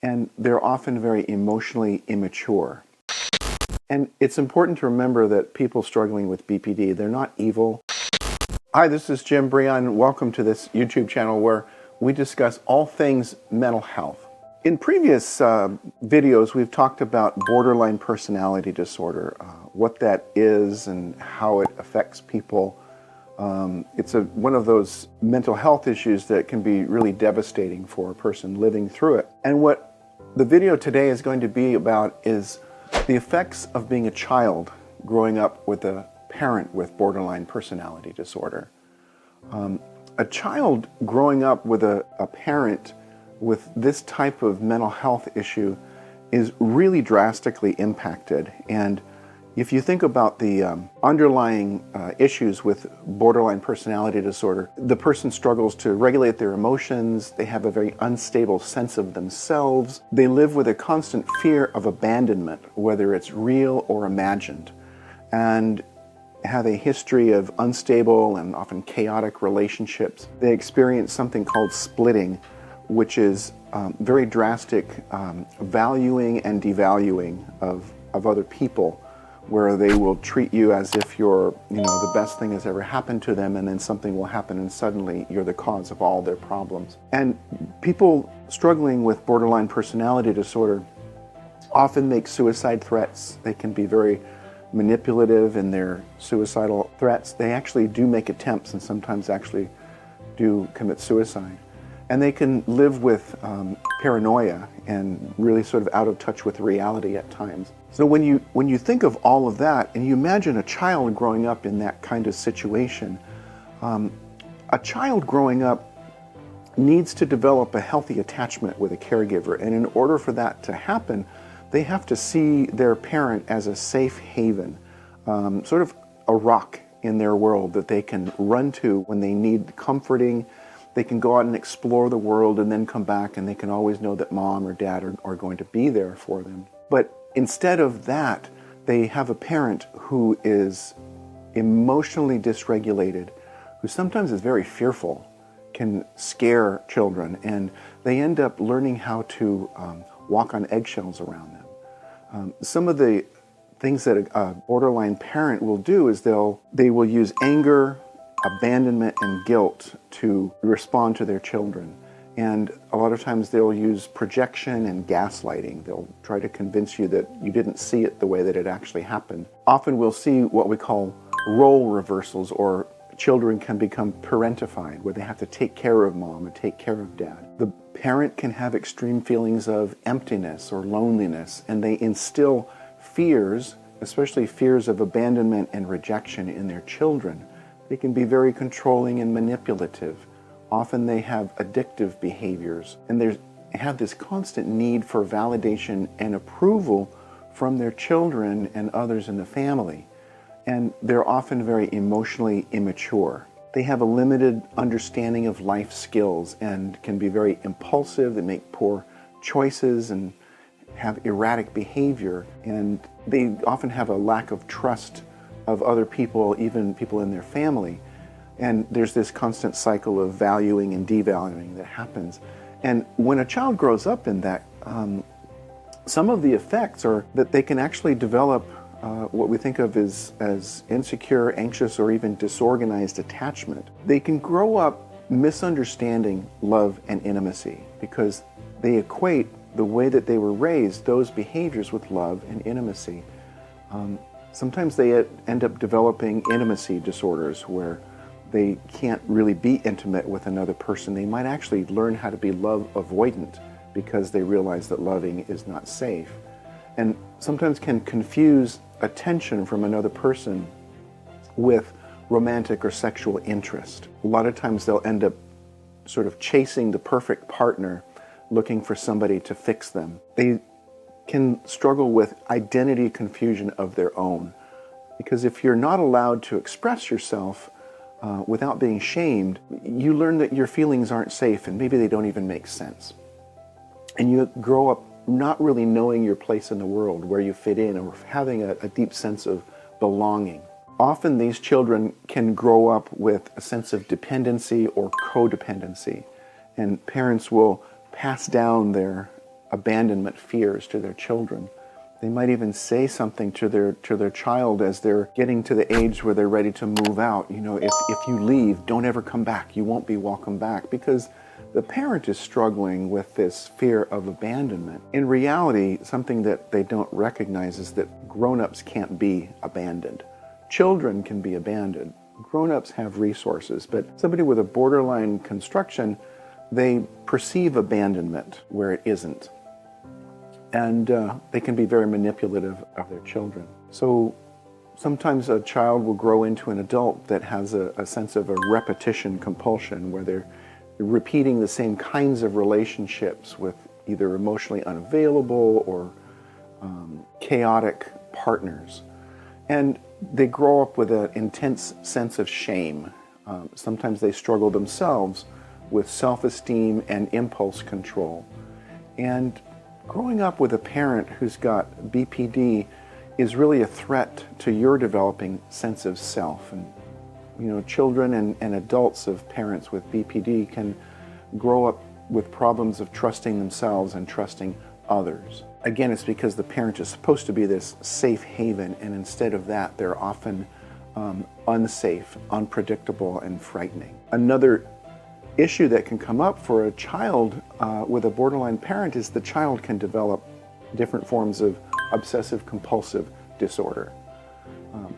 and they're often very emotionally immature. And it's important to remember that people struggling with BPD, they're not evil. Hi, this is Jim Breon. Welcome to this YouTube channel where we discuss all things mental health. In previous videos, we've talked about borderline personality disorder, what that is and how it affects people. It's one of those mental health issues that can be really devastating for a person living through it. And what the video today is going to be about is the effects of being a child growing up with a parent with borderline personality disorder. A child growing up with a parent with this type of mental health issue is really drastically impacted. And if you think about the underlying issues with borderline personality disorder, the person struggles to regulate their emotions, they have a very unstable sense of themselves, they live with a constant fear of abandonment, whether it's real or imagined, and have a history of unstable and often chaotic relationships. They experience something called splitting, which is very drastic valuing and devaluing of other people, where they will treat you as if you're, the best thing has ever happened to them, and then something will happen and suddenly you're the cause of all their problems. And people struggling with borderline personality disorder often make suicide threats. They can be very manipulative in their suicidal threats. They actually do make attempts and sometimes actually do commit suicide. And they can live with paranoia and really sort of out of touch with reality at times. So when you think of all of that and you imagine a child growing up in that kind of situation, a child growing up needs to develop a healthy attachment with a caregiver. And in order for that to happen, they have to see their parent as a safe haven, sort of a rock in their world that they can run to when they need comforting. They can go out and explore the world and then come back, and they can always know that mom or dad are going to be there for them. But instead of that, they have a parent who is emotionally dysregulated, who sometimes is very fearful, can scare children, and they end up learning how to walk on eggshells around them. Some of the things that a borderline parent will do is they will use anger, abandonment, and guilt to respond to their children. And a lot of times they'll use projection and gaslighting. They'll try to convince you that you didn't see it the way that it actually happened. Often we'll see what we call role reversals, or children can become parentified, where they have to take care of mom and take care of dad. The parent can have extreme feelings of emptiness or loneliness, and they instill fears, especially fears of abandonment and rejection, in their children. They can be very controlling and manipulative. Often they have addictive behaviors, and they have this constant need for validation and approval from their children and others in the family. And they're often very emotionally immature. They have a limited understanding of life skills and can be very impulsive. They make poor choices and have erratic behavior. And they often have a lack of trust of other people, even people in their family. And there's this constant cycle of valuing and devaluing that happens. And when a child grows up in that, some of the effects are that they can actually develop what we think of as insecure, anxious, or even disorganized attachment. They can grow up misunderstanding love and intimacy because they equate the way that they were raised, those behaviors, with love and intimacy. Sometimes they end up developing intimacy disorders where they can't really be intimate with another person. They might actually learn how to be love avoidant because they realize that loving is not safe. And sometimes can confuse attention from another person with romantic or sexual interest. A lot of times they'll end up sort of chasing the perfect partner, looking for somebody to fix them. They can struggle with identity confusion of their own, because if you're not allowed to express yourself without being shamed, you learn that your feelings aren't safe and maybe they don't even make sense. And you grow up not really knowing your place in the world, where you fit in, or having a deep sense of belonging. Often these children can grow up with a sense of dependency or codependency, and parents will pass down their abandonment fears to their children. They might even say something to their child as they're getting to the age where they're ready to move out. You know, if you leave, don't ever come back. You won't be welcome back, because the parent is struggling with this fear of abandonment. In reality, something that they don't recognize is that grown-ups can't be abandoned. Children can be abandoned. Grown-ups have resources, but somebody with a borderline construction, they perceive abandonment where it isn't. And they can be very manipulative of their children. So sometimes a child will grow into an adult that has a sense of a repetition compulsion, where they're repeating the same kinds of relationships with either emotionally unavailable or chaotic partners. And they grow up with an intense sense of shame. Sometimes they struggle themselves with self-esteem and impulse control. And growing up with a parent who's got BPD is really a threat to your developing sense of self. And you know, children and adults of parents with BPD can grow up with problems of trusting themselves and trusting others. Again, it's because the parent is supposed to be this safe haven, and instead of that, they're often unsafe, unpredictable, and frightening. Another issue that can come up for a child with a borderline parent is the child can develop different forms of obsessive-compulsive disorder.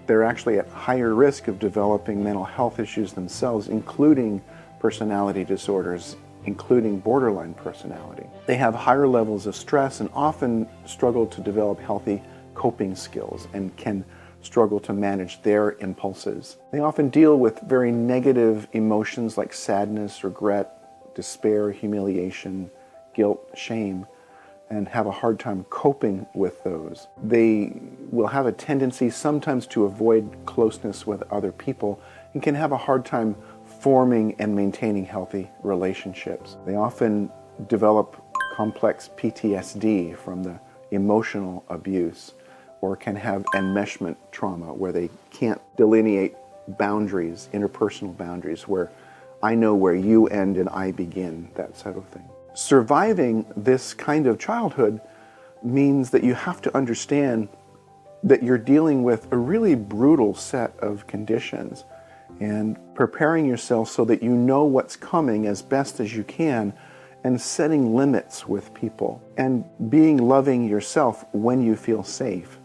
They're actually at higher risk of developing mental health issues themselves, including personality disorders, including borderline personality. They have higher levels of stress and often struggle to develop healthy coping skills and can struggle to manage their impulses. They often deal with very negative emotions like sadness, regret, despair, humiliation, guilt, shame, and have a hard time coping with those. They will have a tendency sometimes to avoid closeness with other people and can have a hard time forming and maintaining healthy relationships. They often develop complex PTSD from the emotional abuse, or can have enmeshment trauma where they can't delineate boundaries, interpersonal boundaries, where I know where you end and I begin, that sort of thing. Surviving this kind of childhood means that you have to understand that you're dealing with a really brutal set of conditions, and preparing yourself so that you know what's coming as best as you can, and setting limits with people, and being loving yourself when you feel safe.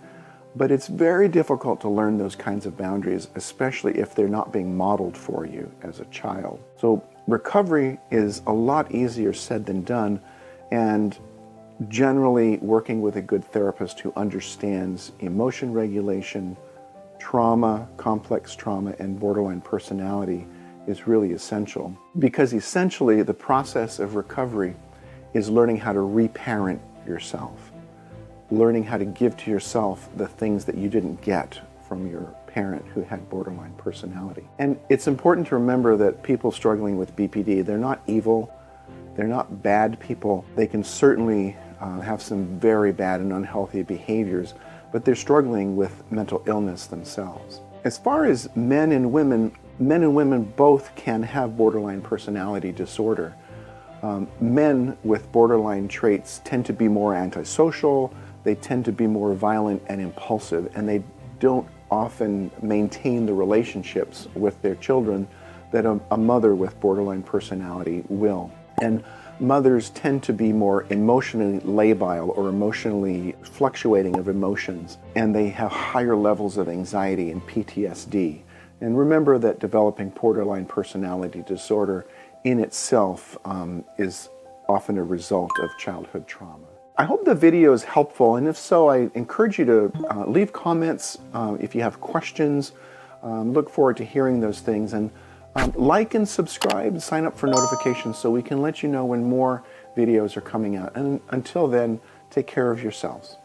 But it's very difficult to learn those kinds of boundaries, especially if they're not being modeled for you as a child. So recovery is a lot easier said than done, and generally working with a good therapist who understands emotion regulation, trauma, complex trauma, and borderline personality is really essential. Because essentially the process of recovery is learning how to reparent yourself, learning how to give to yourself the things that you didn't get from your parent who had borderline personality. And it's important to remember that people struggling with BPD, they're not evil, they're not bad people. They can certainly have some very bad and unhealthy behaviors, but they're struggling with mental illness themselves. As far as men and women both can have borderline personality disorder. Men with borderline traits tend to be more antisocial, they tend to be more violent and impulsive, and they don't often maintain the relationships with their children that a mother with borderline personality will. And mothers tend to be more emotionally labile or emotionally fluctuating of emotions, and they have higher levels of anxiety and PTSD. And remember that developing borderline personality disorder in itself is often a result of childhood trauma. I hope the video is helpful, and if so, I encourage you to leave comments if you have questions. Look forward to hearing those things, and like and subscribe, sign up for notifications so we can let you know when more videos are coming out. And until then, take care of yourselves.